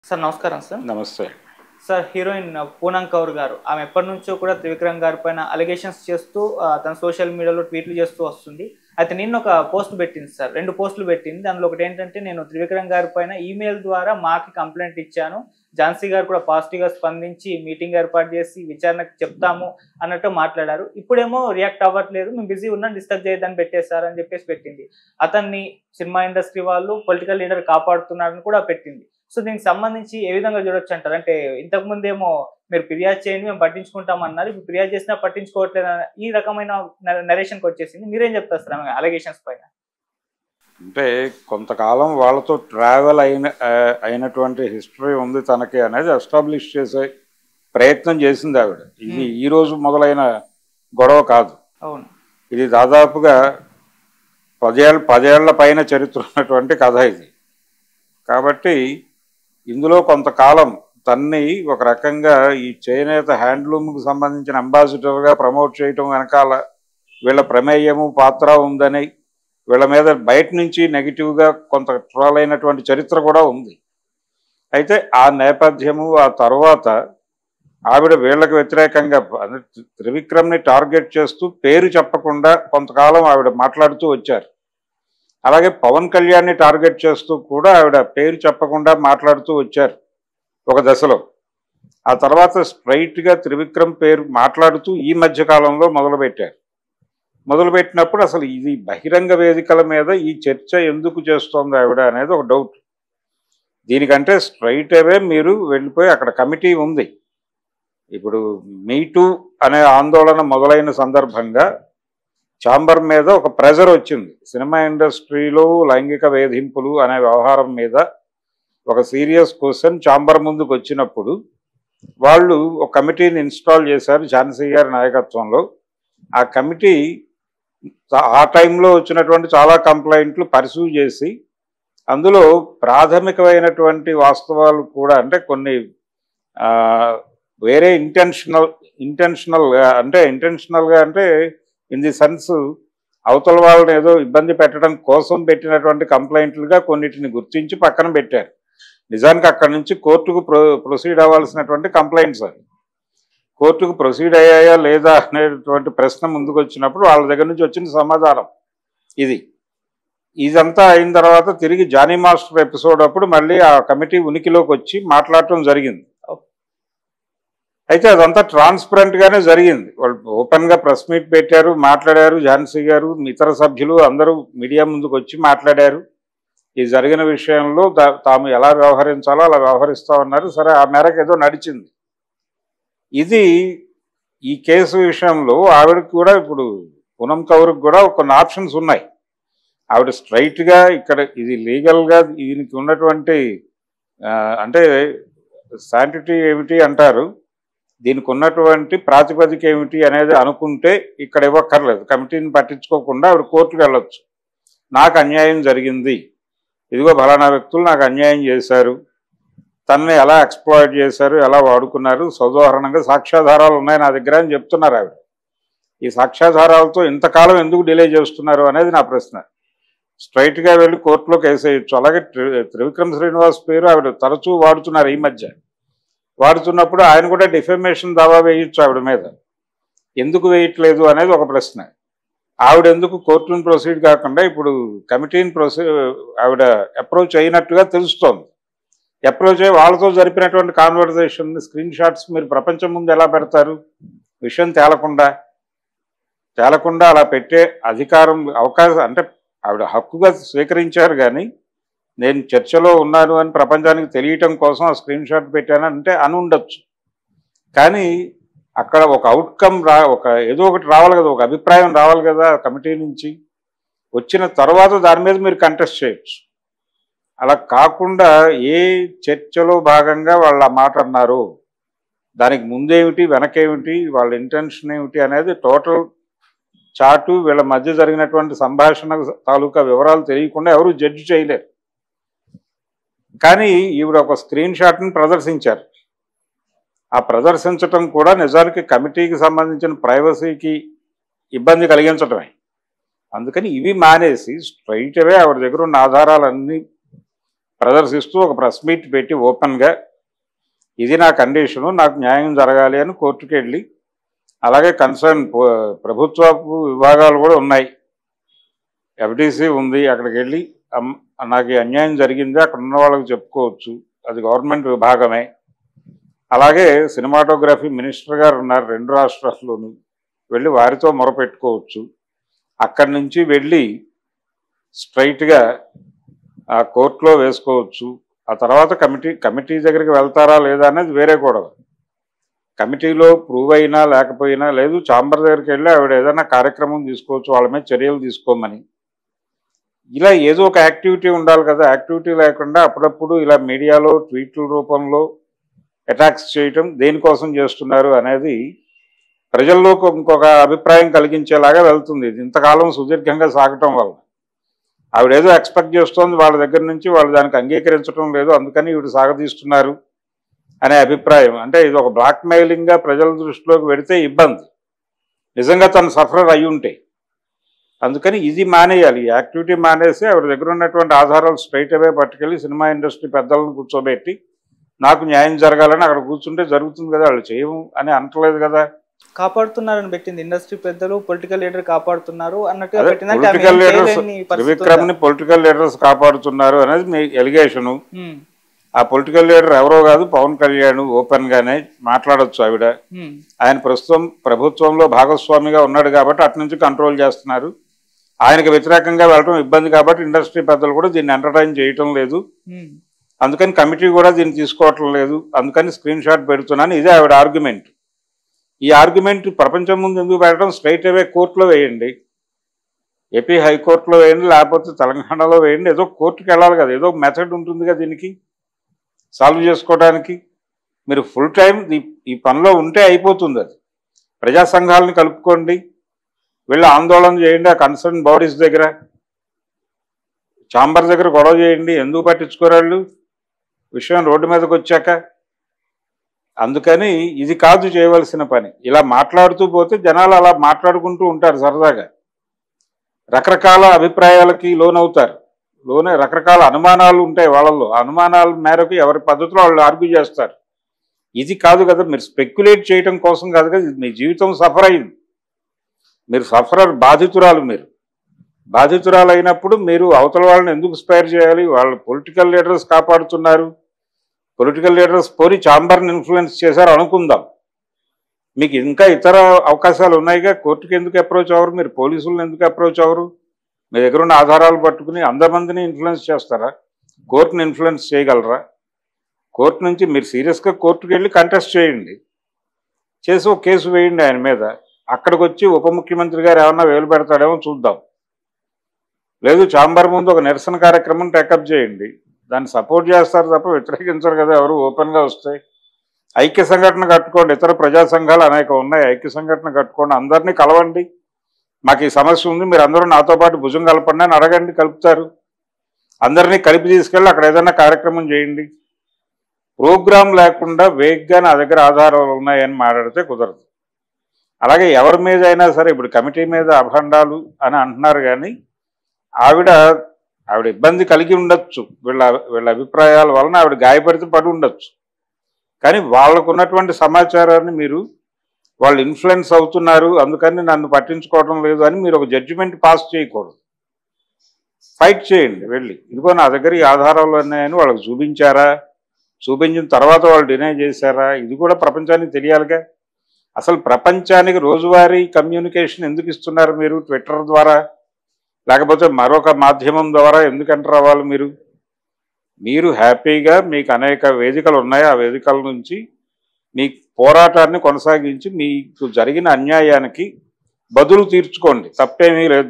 Sir నమస్కారం sir. నమస్తే. Sir heroine Poonam Kaur గారు ఆమె ఎప్పటినుంచో కూడా త్రివిక్రమ్ గారి పైన అలిగేషన్స్ చేస్తూ తన సోషల్ మీడియాలో ట్వీట్లు చేస్తూ వస్తుంది. అయితే నిన్న ఒక పోస్ట్ పెట్టింది సార్. 2 పోస్టులు పెట్టింది. దానిలో ఒకటి ఏంటంటే, నేను త్రివిక్రమ్ గారి పైన ఈమెయిల్ ద్వారా మాకి కంప్లైంట్ ఇచ్చాను. ఝాన్సీ గారు కూడా పాజిటివ్‌గా స్పందించి మీటింగ్ ఏర్పాటు చేసి విచారణకు చెప్తాము అన్నట్టు మాట్లాడారు. ఇప్పుడేమో రియాక్ట్ అవ్వట్లేదు. మేము బిజీ ఉన్నాం, డిస్టర్బ్ చేయొద్దని పెట్టేశారు అని చెప్పేసి పెట్టింది. అతన్ని సినిమా ఇండస్ట్రీ వాళ్ళు పొలిటికల్ లీడర్ కాపాడుతున్నారని కూడా పెట్టింది. సో దీనికి సంబంధించి ఏ విధంగా చూడొచ్చు అంటారు? అంటే ఇంతకుముందేమో మీరు ఫిర్యాదు చేయండి మేము పట్టించుకుంటామన్నారు. ఇప్పుడు ఫిర్యాదు చేసినా పట్టించుకోవట్లేదు ఈ రకమైన నరేషన్‌కి వచ్చేసింది. మీరేం చెప్తారు సార్ ఆమె అలిగేషన్స్ పైన? అంటే కొంతకాలం వాళ్ళతో ట్రావెల్ అయినటువంటి హిస్టరీ ఉంది తనకి అనేది ఎస్టాబ్లిష్ చేసే ప్రయత్నం చేసింది ఆవిడ. ఇది ఈ రోజు మొదలైన గొడవ కాదు. అవును. ఇది దాదాపుగా 10 ఏళ్ల పైన చరిత్ర ఉన్నటువంటి కథ ఇది. కాబట్టి ఇందులో కొంతకాలం తన్ని ఒక రకంగా ఈ చేనేత హ్యాండ్లూమ్కి సంబంధించిన అంబాసిడర్గా ప్రమోట్ చేయటం వెనకాల వీళ్ళ ప్రమేయము పాత్ర ఉందని వీళ్ళ మీద బయట నుంచి నెగిటివ్గా కొంత ట్రోల్ అయినటువంటి చరిత్ర కూడా ఉంది. అయితే ఆ నేపథ్యము ఆ తర్వాత ఆవిడ వీళ్ళకి వ్యతిరేకంగా త్రివిక్రమ్ని టార్గెట్ చేస్తూ పేరు చెప్పకుండా కొంతకాలం ఆవిడ మాట్లాడుతూ వచ్చారు. అలాగే పవన్ కళ్యాణ్ని టార్గెట్ చేస్తూ కూడా ఆవిడ పేరు చెప్పకుండా మాట్లాడుతూ వచ్చారు ఒక దశలో. ఆ తర్వాత స్ట్రైట్గా త్రివిక్రమ్ పేరు మాట్లాడుతూ ఈ మధ్య కాలంలో మొదలుపెట్టినప్పుడు అసలు ఇది బహిరంగ వేదికల మీద ఈ చర్చ ఎందుకు చేస్తోంది ఆవిడ అనేది ఒక డౌట్. దీనికంటే స్ట్రైట్ అవే మీరు వెళ్ళిపోయి అక్కడ కమిటీ ఉంది. ఇప్పుడు మీ టూ అనే ఆందోళన మొదలైన సందర్భంగా ఛాంబర్ మీద ఒక ప్రెజర్ వచ్చింది. సినిమా ఇండస్ట్రీలో లైంగిక వేధింపులు అనే వ్యవహారం మీద ఒక సీరియస్ క్వశ్చన్ ఛాంబర్ ముందుకు వచ్చినప్పుడు వాళ్ళు ఒక కమిటీని ఇన్స్టాల్ చేశారు ఝాన్సీ గారి నాయకత్వంలో. ఆ కమిటీ ఆ టైంలో వచ్చినటువంటి చాలా కంప్లైంట్లు పర్సూ చేసి అందులో ప్రాథమికమైనటువంటి వాస్తవాలు కూడా అంటే కొన్ని వేరే ఇంటెన్షనల్గా అంటే ఇన్ ది సెన్స్ అవతల వాళ్ళని ఏదో ఇబ్బంది పెట్టడం కోసం పెట్టినటువంటి కంప్లైంట్లుగా కొన్నిటిని గుర్తించి పక్కన పెట్టారు. నిజానికి అక్కడి నుంచి కోర్టుకు ప్రొసీడ్ అవ్వాల్సినటువంటి కంప్లైంట్స్ అవి. కోర్టుకు ప్రొసీడ్ అయ్యాయా లేదా అనేటువంటి ప్రశ్న ముందుకు వచ్చినప్పుడు వాళ్ళ దగ్గర నుంచి వచ్చిన సమాధానం ఇదంతా అయిన తర్వాత తిరిగి జానీ మాస్టర్ ఎపిసోడ్ అప్పుడు మళ్ళీ ఆ కమిటీ ఉనికిలోకి వచ్చి మాట్లాడటం జరిగింది. అయితే అదంతా ట్రాన్స్పరెంట్గానే జరిగింది. వాళ్ళు ఓపెన్గా ప్రెస్ మీట్ పెట్టారు, మాట్లాడారు. ఝాన్సీ గారు ఇతర సభ్యులు అందరూ మీడియా ముందుకు వచ్చి మాట్లాడారు. ఈ జరిగిన విషయంలో తాము ఎలా వ్యవహరించాలో అలా వ్యవహరిస్తూ ఉన్నారు. సరే, ఆ మేరకు ఏదో నడిచింది. ఇది ఈ కేసు విషయంలో ఆవిడకి కూడా ఇప్పుడు పూనమ్ కౌర్కి కూడా కొన్ని ఆప్షన్స్ ఉన్నాయి. ఆవిడ స్ట్రైట్గా ఇక్కడ ఇది లీగల్గా దీనికి ఉన్నటువంటి అంటే శాంటిటీ ఏమిటి అంటారు, దీనికి ఉన్నటువంటి ప్రాతిపదిక ఏమిటి అనేది అనుకుంటే ఇక్కడ ఇవ్వక్కర్లేదు. కమిటీని పట్టించుకోకుండా ఆవిడ కోర్టుకు వెళ్ళొచ్చు. నాకు అన్యాయం జరిగింది, ఇదిగో ఫలానా వ్యక్తులు నాకు అన్యాయం చేశారు, తనని ఎలా ఎక్స్ప్లాయిట్ చేశారు, ఎలా వాడుకున్నారు, సౌదాహరణంగా సాక్ష్యాధారాలు ఉన్నాయి నా దగ్గర అని చెప్తున్నారు ఆవిడ. ఈ సాక్ష్యాధారాలతో ఇంతకాలం ఎందుకు డిలే చేస్తున్నారు అనేది నా ప్రశ్న. స్ట్రైట్గా వెళ్ళి కోర్టులో కేసు వేయచ్చు. అలాగే త్రివిక్రమ్ శ్రీనివాస్ పేరు ఆవిడ తరచూ వాడుతున్నారు. ఈ మధ్య వాడుతున్నప్పుడు ఆయన కూడా డిఫెమేషన్ దావా వేయచ్చు ఆవిడ మీద. ఎందుకు వేయట్లేదు అనేది ఒక ప్రశ్న. ఆవిడ ఎందుకు కోర్టును ప్రొసీడ్ కాకుండా ఇప్పుడు కమిటీని ఆవిడ అప్రోచ్ అయినట్టుగా తెలుస్తోంది. అప్రోచ్ అయ్యి వాళ్ళతో జరిపినటువంటి కాన్వర్జేషన్ స్క్రీన్ షాట్స్ మీరు ప్రపంచం ముందు ఎలా పెడతారు? విషయం తేలకుండా అలా పెట్టే అధికారం అవకాశం అంటే ఆవిడ హక్కుగా స్వీకరించారు. కానీ నేను చర్చలో ఉన్నాను అని ప్రపంచానికి తెలియటం కోసం ఆ స్క్రీన్ షాట్ పెట్టానంటే అని ఉండొచ్చు. కానీ అక్కడ ఒక అవుట్కమ్ ఏదో ఒకటి రావాలి కదా, ఒక అభిప్రాయం రావాలి కదా కమిటీ నుంచి. వచ్చిన తర్వాత దాని మీద మీరు కంటెస్ట్ చేయొచ్చు. అలా కాకుండా ఏ చర్చలో భాగంగా వాళ్ళు ఆ మాట అన్నారు, దానికి ముందేమిటి వెనకేమిటి, వాళ్ళ ఇంటెన్షన్ ఏమిటి అనేది టోటల్ చాటు వీళ్ళ మధ్య జరిగినటువంటి సంభాషణ తాలూకా వివరాలు తెలియకుండా ఎవరు జడ్జి చేయలేరు. కానీ ఈవిడ ఒక స్క్రీన్ షాట్ని ప్రదర్శించారు. ఆ ప్రదర్శించటం కూడా నిజానికి కమిటీకి సంబంధించిన ప్రైవసీకి ఇబ్బంది కలిగించటమే. అందుకని ఇవి మానేసి స్ట్రైట్ అవే ఆవిడ దగ్గర ఉన్న ఆధారాలన్నీ ప్రదర్శిస్తూ ఒక ప్రెస్ మీట్ పెట్టి ఓపెన్గా ఇది నా కండిషను, నాకు న్యాయం జరగాలి అని కోర్టుకు వెళ్ళి, అలాగే కన్సర్న్ ప్రభుత్వ విభాగాలు కూడా ఉన్నాయి, ఎఫ్డీసీ ఉంది, అక్కడికి వెళ్ళి నాకు ఈ అన్యాయం జరిగింది అక్కడ ఉన్న వాళ్ళకి చెప్పుకోవచ్చు, అది గవర్నమెంట్ విభాగమే. అలాగే సినిమాటోగ్రఫీ మినిస్టర్ గారు ఉన్నారు 2 రాష్ట్రాల్లోనూ, వెళ్ళి వారితో మొరపెట్టుకోవచ్చు. అక్కడి నుంచి వెళ్ళి స్ట్రైట్గా ఆ కోర్టులో వేసుకోవచ్చు. ఆ తర్వాత కమిటీ దగ్గరికి వెళ్తారా లేదా అనేది వేరే గొడవ. కమిటీలో ప్రూవ్ అయినా లేకపోయినా, లేదు ఛాంబర్ దగ్గరికి వెళ్ళి ఆవిడ ఏదైనా కార్యక్రమం తీసుకోవచ్చు, వాళ్ళ మీద చర్యలు తీసుకోమని. ఇలా ఏదో ఒక యాక్టివిటీ ఉండాలి కదా. యాక్టివిటీ లేకుండా అప్పుడప్పుడు ఇలా మీడియాలో ట్వీట్ల రూపంలో అటాక్స్ చేయటం దేనికోసం చేస్తున్నారు అనేది ప్రజల్లో ఇంకొక అభిప్రాయం కలిగించేలాగా వెళ్తుంది. ఇది ఇంతకాలం సుదీర్ఘంగా సాగటం వల్ల ఆవిడేదో ఎక్స్పెక్ట్ చేస్తోంది వాళ్ళ దగ్గర నుంచి, వాళ్ళు దానికి అంగీకరించడం లేదు, అందుకని ఈవిడ సాగతీస్తున్నారు అనే అభిప్రాయం. అంటే ఇది ఒక బ్లాక్మెయిలింగ్గా ప్రజల దృష్టిలోకి పెడితే ఇబ్బంది, నిజంగా తను సఫరర్ అయి ఉంటే. అందుకని ఇది మానేయాలి, ఈ యాక్టివిటీ మానేసి ఆవిడ దగ్గర ఉన్నటువంటి ఆధారాలు స్ట్రైట్ అవే పట్టుకెళ్ళి సినిమా ఇండస్ట్రీ పెద్దలను కూర్చోబెట్టి నాకు న్యాయం జరగాలని అక్కడ కూర్చుంటే జరుగుతుంది కదా. వాళ్ళు చేయము అని అనట్లేదు కదా. కాపాడుతున్నారని పెట్టింది ఇండస్ట్రీ పెద్దలు, పొలిటికల్ లీడర్ కాపాడుతున్నారు అన్నట్టుగా పొలిటికల్ లీడర్స్, త్రివిక్రమ్ని పొలిటికల్ లీడర్స్ కాపాడుతున్నారు అనేది మీ ఎలిగేషను. ఆ పొలిటికల్ లీడర్ ఎవరో కాదు, పవన్ కళ్యాణ్. ఓపెన్ గానే మాట్లాడొచ్చు ఆవిడ. ఆయన ప్రస్తుతం ప్రభుత్వంలో భాగస్వామిగా ఉన్నాడు కాబట్టి అటు నుంచి కంట్రోల్ చేస్తున్నారు. ఆయనకు వ్యతిరేకంగా వెళ్ళడం ఇబ్బంది కాబట్టి ఇండస్ట్రీ పెద్దలు కూడా దీన్ని ఎంటర్టైన్ చేయటం లేదు, అందుకని కమిటీ కూడా దీన్ని తీసుకోవటం లేదు, అందుకని స్క్రీన్ షాట్ పెడుతున్నాను. ఇదే ఆవిడ ఆర్గ్యుమెంట్. ఈ ఆర్గ్యుమెంట్ ప్రపంచం ముందు ఎందుకు పెట్టడం? స్ట్రైట్ అవే కోర్టులో వేయండి, ఏపీ హైకోర్టులో వేయండి, లేకపోతే తెలంగాణలో వేయండి. ఏదో కోర్టుకి వెళ్ళాలి కదా, ఏదో మెథడ్ ఉంటుంది కదా దీనికి సాల్వ్ చేసుకోవడానికి. మీరు ఫుల్ టైం ఈ పనిలో ఉంటే అయిపోతుంది. అది ప్రజా సంఘాలను కలుపుకోండి, వెళ్ళి ఆందోళన చేయండి ఆ కన్సర్న్ బాడీస్ దగ్గర, ఛాంబర్ దగ్గర గొడవ చేయండి. ఎందుకు పట్టించుకోరాళ్ళు విషయం రోడ్డు మీదకి వచ్చాక? అందుకని ఇది కాదు చేయవలసిన పని. ఇలా మాట్లాడుతూ పోతే జనాలు అలా మాట్లాడుకుంటూ ఉంటారు సరదాగా, రకరకాల అభిప్రాయాలకి లోనవుతారు. రకరకాల అనుమానాలు ఉంటాయి వాళ్ళల్లో, అనుమానాల మేరకు ఎవరి పద్ధతిలో వాళ్ళు ఆర్గ్యూ చేస్తారు. ఇది కాదు కదా, మీరు స్పెక్యులేట్ చేయటం కోసం కాదు కదా. మీ జీవితం సఫర్ అయింది, మీరు సఫరర్, బాధితురాలు. మీరు బాధితురాలు అయినప్పుడు మీరు అవతల వాళ్ళని ఎందుకు స్పైర్ చేయాలి? వాళ్ళు పొలిటికల్ లీడర్స్ కాపాడుతున్నారు, పొలిటికల్ లీడర్స్ పోని ఛాంబర్ని ఇన్ఫ్లుయెన్స్ చేశారు అనుకుందాం, మీకు ఇంకా ఇతర అవకాశాలు ఉన్నాయిగా. కోర్టుకి ఎందుకు అప్రోచ్ అవ్వరు? మీరు పోలీసులను ఎందుకు అప్రోచ్ అవ్వరు? మీ దగ్గర ఉన్న ఆధారాలు పట్టుకుని 100 మందిని ఇన్ఫ్లుయెన్స్ చేస్తారా? కోర్టుని ఇన్ఫ్లుయెన్స్ చేయగలరా? కోర్టు నుంచి మీరు సీరియస్గా కోర్టుకు వెళ్ళి కంటెస్ట్ చేయండి, చేసి ఒక కేసు వేయండి ఆయన మీద. అక్కడికి వచ్చి ఉప ముఖ్యమంత్రి గారు ఏమన్నా వేలు పెడతాడేమో చూద్దాం. లేదు ఛాంబర్ ముందు ఒక నిరసన కార్యక్రమం టేకప్ చేయండి, దాన్ని సపోర్ట్ చేస్తారు తప్ప వ్యతిరేకించరు కదా ఎవరు. ఓపెన్గా వస్తాయి. ఐక్య సంఘటన కట్టుకోండి, ఇతర ప్రజా సంఘాలు అనేక ఉన్నాయి, ఐక్య సంఘటన కట్టుకోండి, అందరినీ కలవండి. మాకు ఈ సమస్య ఉంది, మీరు అందరూ నాతో పాటు భుజం కలపండి అని అడగండి, కలుపుతారు. అందరినీ కలిపి తీసుకెళ్ళి అక్కడ ఏదైనా కార్యక్రమం చేయండి. ప్రోగ్రాం లేకుండా వేగ్గా నా దగ్గర ఆధారాలు ఉన్నాయని మాట్లాడితే కుదరదు. అలాగే ఎవరి మీద అయినా సరే, ఇప్పుడు కమిటీ మీద అభండాలు అని అంటున్నారు, కానీ ఆవిడ ఇబ్బంది కలిగి ఉండొచ్చు, వీళ్ళ అభిప్రాయాల వలన ఆవిడ గాయపడితే పడి ఉండొచ్చు. కానీ వాళ్ళకు ఉన్నటువంటి సమాచారాన్ని మీరు, వాళ్ళు ఇన్ఫ్లుయెన్స్ అవుతున్నారు అందుకని నన్ను పట్టించుకోవడం లేదు అని మీరు ఒక జడ్జిమెంట్ పాస్ చేయకూడదు. ఫైట్ చేయండి వెళ్ళి, ఇదిగో నా దగ్గర ఈ ఆధారాలు ఉన్నాయని వాళ్ళకి చూపించారా, చూపించిన తర్వాత వాళ్ళు డినై చేశారా, ఇది కూడా ప్రపంచానికి తెలియాలిగా. అసలు ప్రపంచానికి రోజువారీ కమ్యూనికేషన్ ఎందుకు ఇస్తున్నారు మీరు? ట్విట్టర్ ద్వారా లేకపోతే మరొక మాధ్యమం ద్వారా ఎందుకు ఎంటర్ అవ్వాలి మీరు? మీరు హ్యాపీగా, మీకు అనేక వేదికలు ఉన్నాయి, ఆ వేదికల నుంచి మీ పోరాటాన్ని కొనసాగించి మీకు జరిగిన అన్యాయానికి బదులు తీర్చుకోండి, తప్పేమీ లేదు.